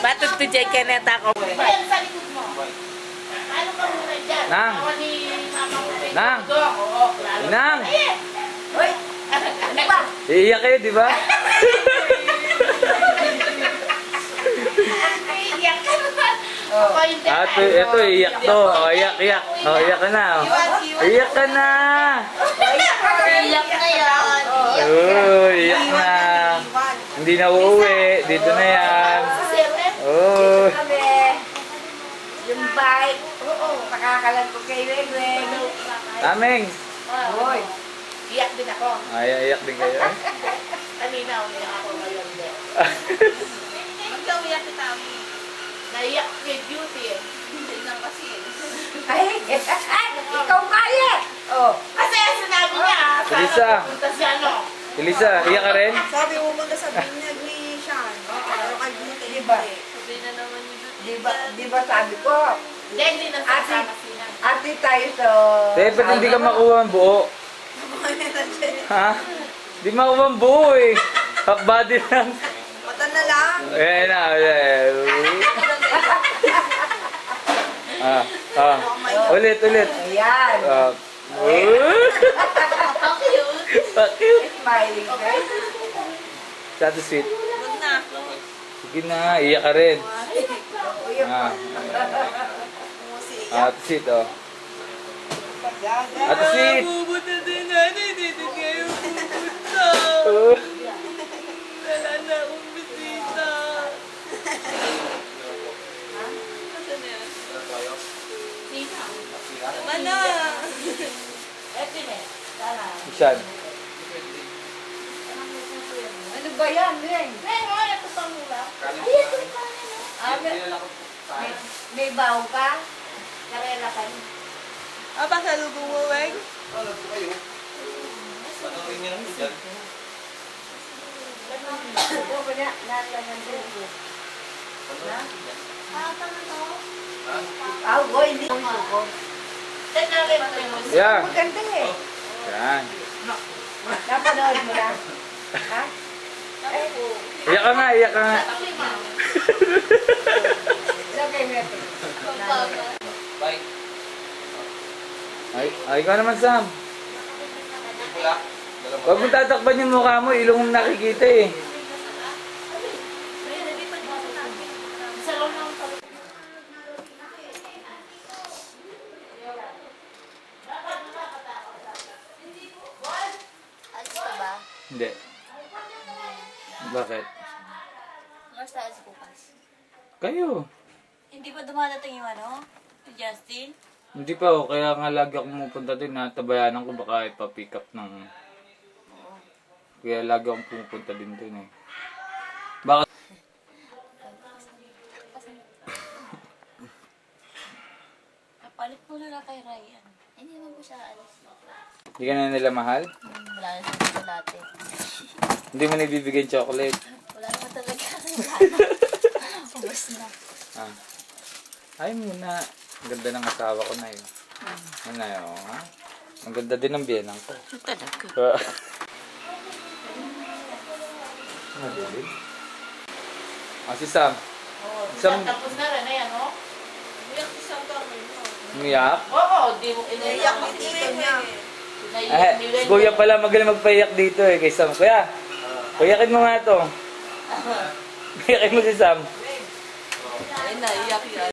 Batot to dyan ka na tako. Ayan sa likod mo. Ano ka muna dyan? Nang! Tawa ni Mama mo. Nang! Oo, lalo. Nang! Hoy! Ano ba? Iiyak kayo, di ba? Iiyak ka naman. Ako hindi. Ito, iiyak to. O, iyak. O, iyak ka na. O. Iyak ka na. Iiyak na yan. Oo, iyak na. Hindi na uuwi. Dito na yan. Oo. Yung bike. Oo. Pakakalan ko kay Weng. Aming. Hoy. Iyak din ako. Ay, iyak din kayo. Kanina, umiyak ako ngayon din. Ikaw umiyak si Tami. Naiyak kay Beauty eh. Hindi lang kasi. Ay, ikaw kaya. Oh. Kasi sinabi niya, Elisa. sana pupunta si ano. Elisa, iyak ka rin? Sabi mo magkasabihin niya ni Sean. Pero kay Beauty. Diba? Sabi na naman ni Beauty. Diba sabi ko, Hindi na sasama sila. ate tayo to. Ba't hindi ka makuha ang buo? Ha? Di makuha ang buo eh. Half body lang. Mata na lang. Ayan na. Ulit. Ayan. Ang cute. Cute. Smiling face. That's sweet. Huwag na. Sige na, iyak ka rin. That's sweet, oh. That's sweet. Pupunta din natin. Dito kayo pupunta. Wala na akong bisita. Nasaan na yan? Tama na. Eto na. Sana. Saan? Ano ba yan, Weng? Pero, ito pang mula. May baw ka? Karela ka niya. Pasalubong mo, Weng? Ito ba niya? Nalangan din ko. Boy, hindi ko. Teka rin mo. Yeah. Maganda eh. Yan. Napanood mo na? Ha? Iyak ka nga. Lagay mo ito. Ay, ikaw naman, Sam. Huwag mo tatakpan yung mukha mo, ilong mong nakikita eh. Alis ka ba? Hindi. Bakit? Mas tayo sa bukas. Kayo. Hindi ba dumadating yung ano? Si Justin? Hindi pa oh, kaya nga lagi ako pumupunta din, natabayanan ko baka ipa-pick up ng... Kaya lagi akong pumupunta din dun eh. Bakit? Kapalit mo na lang kay Ryan. Hindi naman po siya alis. Hindi ka na nila mahal? Wala na siya sa dati. Hindi mo nabibigyan chocolate? Wala naman talaga. Ubus na. Ay muna. Ang ganda ng asawa ko na yun. Ano na yun, ha? Ang ganda din ng biyenang ko. Talaga. Madilim. Si Sam. Sam. Tapos na rin, ayan, no? Umiyak si Sam kami mo. Umiyak? Oo, di mo Umiyak mo. ni tito niya. Si Kuya pala magaling magpaiyak dito eh kay Sam. Kuya, payakin mo nga to. Payakin mo si Sam. Ay, naiyak yan.